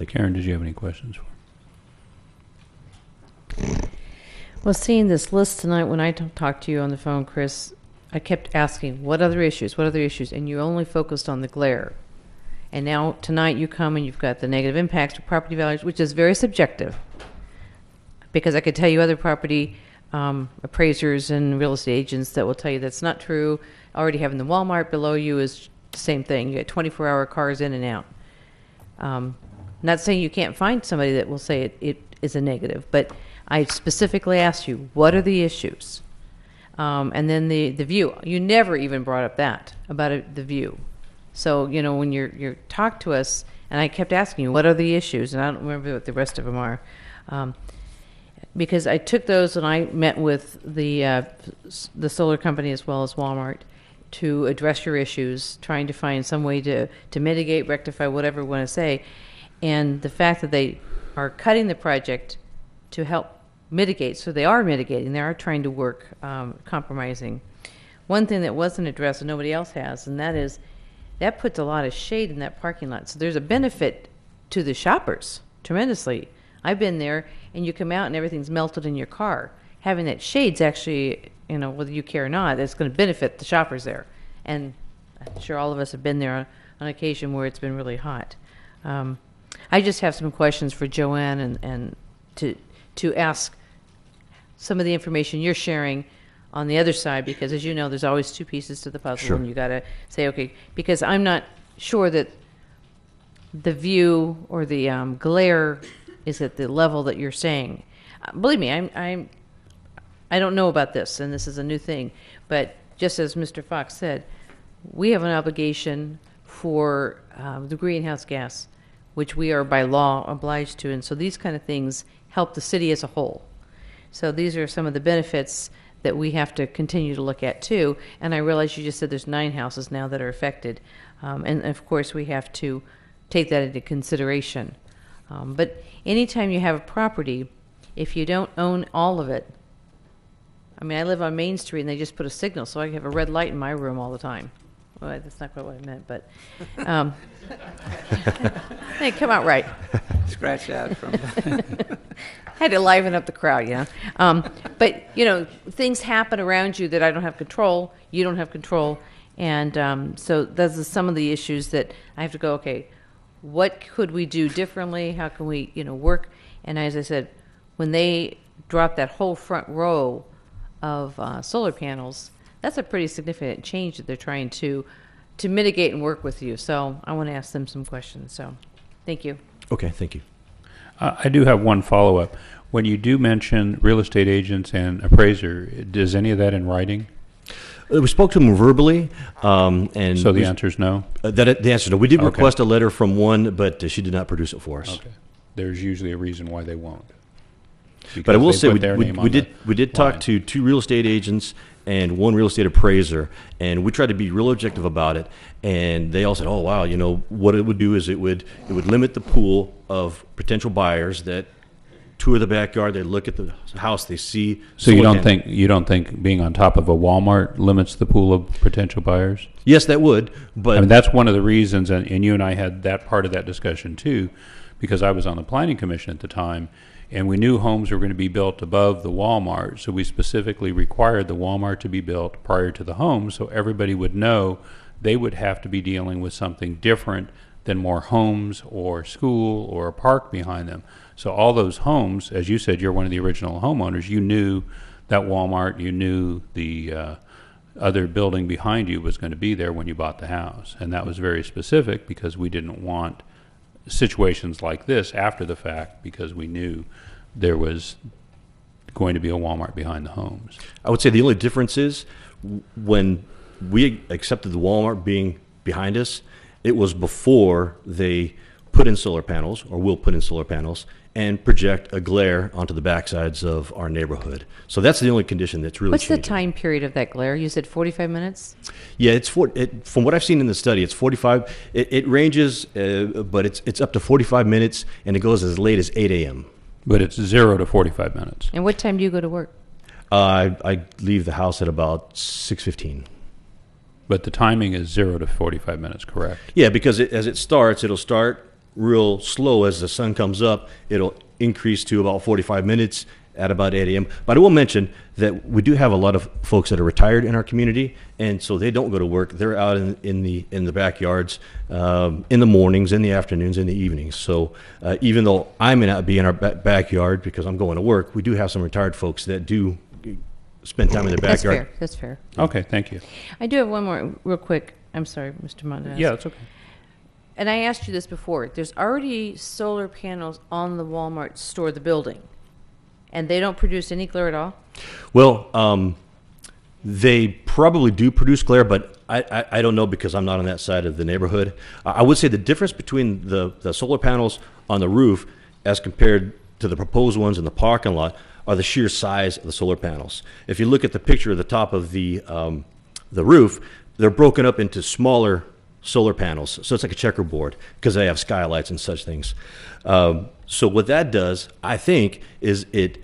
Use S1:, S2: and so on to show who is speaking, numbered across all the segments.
S1: Karen, did you have any questions for him?
S2: Well, seeing this list tonight, when I talked to you on the phone, Chris, I kept asking, what other issues, and you only focused on the glare. And now, tonight, you come and you've got the negative impacts to property values, which is very subjective. Because I could tell you other property appraisers and real estate agents that will tell you that's not true. Already having the Wal-Mart below you is the same thing. You get 24-hour cars in and out. Not saying you can't find somebody that will say it is a negative, but I specifically asked you, what are the issues? And then the view. You never even brought up that, about the view. So, you know, when you're talk to us, and I kept asking you, what are the issues? And I don't remember what the rest of them are. Because I took those and I met with the solar company as well as Wal-Mart to address your issues, trying to find some way to mitigate, rectify, whatever we want to say. And the fact that they are cutting the project to help mitigate, so they are mitigating, they are trying to work, compromising. One thing that wasn't addressed and nobody else has, and that is, that puts a lot of shade in that parking lot. So there's a benefit to the shoppers, tremendously. I've been there, and you come out and everything's melted in your car. Having that shade's actually, you know, whether you care or not, it's going to benefit the shoppers there. And I'm sure all of us have been there on occasion where it's been really hot. I just have some questions for Joanne and to ask some of the information you're sharing on the other side, because as you know, there's always two pieces to the puzzle. Sure. And you got to say, okay, because I'm not sure that the view or the glare is at the level that you're saying. Believe me, I don't know about this, and this is a new thing, but just as Mr. Fox said, we have an obligation for the greenhouse gas, which we are by law obliged to, and so these kind of things help the city as a whole. So these are some of the benefits that we have to continue to look at too. And I realize you just said there's 9 houses now that are affected, and of course we have to take that into consideration. But anytime you have a property, if you don't own all of it, I mean, I live on Main Street and they just put a signal, so I have a red light in my room all the time. Well, that's not quite what I meant, but hey, come out right.
S3: Scratch that from.
S2: I had to liven up the crowd, you know. But you know, things happen around you that I don't have control. You don't have control, and so those are some of the issues that I have to go. Okay, what could we do differently? How can we, you know, work? And as I said, when they drop that whole front row of solar panels, that's a pretty significant change that they're trying to mitigate and work with you. So I want to ask them some questions. So thank you.
S4: Okay, thank you.
S1: I do have one follow-up. When you do mention real estate agents and appraiser, does any of that in writing?
S4: We spoke to them verbally, and
S1: so the answer is no?
S4: The answer is no. We did request a letter from one, but she did not produce it for us. Okay.
S1: There's usually a reason why they won't.
S4: But I will say we did talk to 2 real estate agents and 1 real estate appraiser, and we tried to be real objective about it. And they all said, "Oh wow, you know what it would do is it would limit the pool of potential buyers that tour the backyard, they look at the house, they see."
S1: So you don't think being on top of a Walmart limits the pool of potential buyers?
S4: Yes, that would. But
S1: I mean, that's one of the reasons, and you and I had that part of that discussion too, because I was on the planning commission at the time. And we knew homes were going to be built above the Walmart, so we specifically required the Walmart to be built prior to the home, so everybody would know they would have to be dealing with something different than more homes or school or a park behind them. So all those homes, as you said, you're one of the original homeowners, you knew that Walmart, you knew the other building behind you was going to be there when you bought the house. And that was very specific because we didn't want situations like this after the fact, because we knew there was going to be a Walmart behind the homes.
S4: I would say the only difference is when we accepted the Walmart being behind us, it was before they put in solar panels, or will put in solar panels, and project a glare onto the backsides of our neighborhood. So that's the only condition that's really changing.
S2: What's the time period of that glare? You said 45 minutes?
S4: Yeah, from what I've seen in the study, it's 45. It ranges, but it's up to 45 minutes, and it goes as late as 8 a.m.
S1: But it's 0 to 45 minutes.
S2: And what time do you go to work?
S4: I leave the house at about 6:15.
S1: But the timing is 0 to 45 minutes, correct?
S4: Yeah, because as it starts, it'll start real slow as the sun comes up. It'll increase to about 45 minutes at about 8 a.m. But I will mention that we do have a lot of folks that are retired in our community, and so they don't go to work. They're out in the backyards in the mornings, in the afternoons, in the evenings. So even though I may not be in our backyard because I'm going to work, we do have some retired folks that do spend time in the backyard.
S2: That's fair.
S1: Okay, thank you.
S2: I do have one more real quick. I'm sorry, Mr. Mondes.
S1: Yeah, it's okay.
S2: And I asked you this before. There's already solar panels on the Walmart store, the building, and they don't produce any glare at all?
S4: Well, they probably do produce glare, but I don't know because I'm not on that side of the neighborhood. I would say the difference between the solar panels on the roof as compared to the proposed ones in the parking lot are the sheer size of the solar panels. If you look at the picture at the top of the roof, they're broken up into smaller solar panels. So it's like a checkerboard because they have skylights and such things. So what that does, I think, is it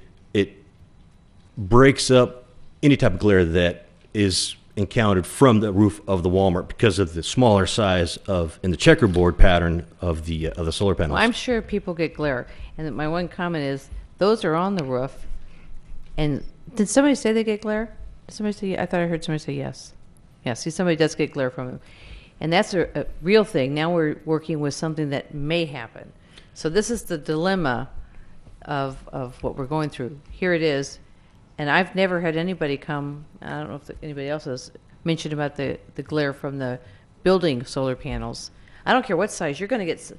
S4: breaks up any type of glare that is encountered from the roof of the Walmart because of the smaller size in the checkerboard pattern of the solar panels.
S2: Well, I'm sure people get glare. And my one comment is, those are on the roof. And did somebody say they get glare? Did somebody say? I thought I heard somebody say yes. Yeah, see, somebody does get glare from them. And that's a real thing. Now we're working with something that may happen. So this is the dilemma of what we're going through. Here it is. And I've never had anybody come, I don't know if anybody else has mentioned about the glare from the building solar panels. I don't care what size. You're going to get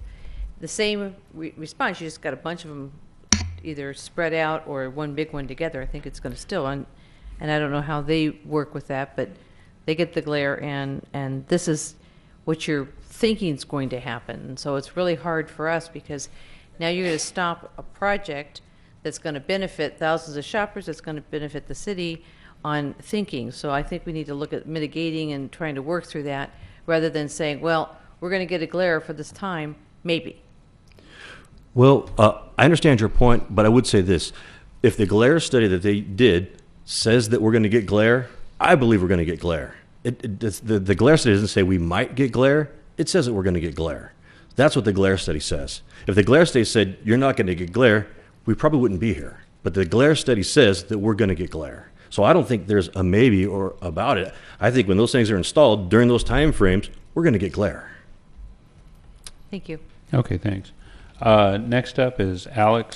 S2: the same response. You just got a bunch of them either spread out or one big one together. I think it's going to still. And I don't know how they work with that, but they get the glare, and this is what you're thinking is going to happen. And so it's really hard for us because now you're going to stop a project that's going to benefit thousands of shoppers, that's going to benefit the city on thinking. So I think we need to look at mitigating and trying to work through that rather than saying, well, we're going to get a glare for this time, maybe.
S4: Well, I understand your point, but I would say this. If the glare study that they did says that we're going to get glare, I believe we're going to get glare. The glare study doesn't say we might get glare. It says that we're going to get glare. That's what the glare study says. If the glare study said you're not going to get glare, we probably wouldn't be here. But the glare study says that we're going to get glare. So I don't think there's a maybe or about it. I think when those things are installed during those time frames, we're going to get glare.
S2: Thank you.
S1: Okay, thanks. Next up is Alex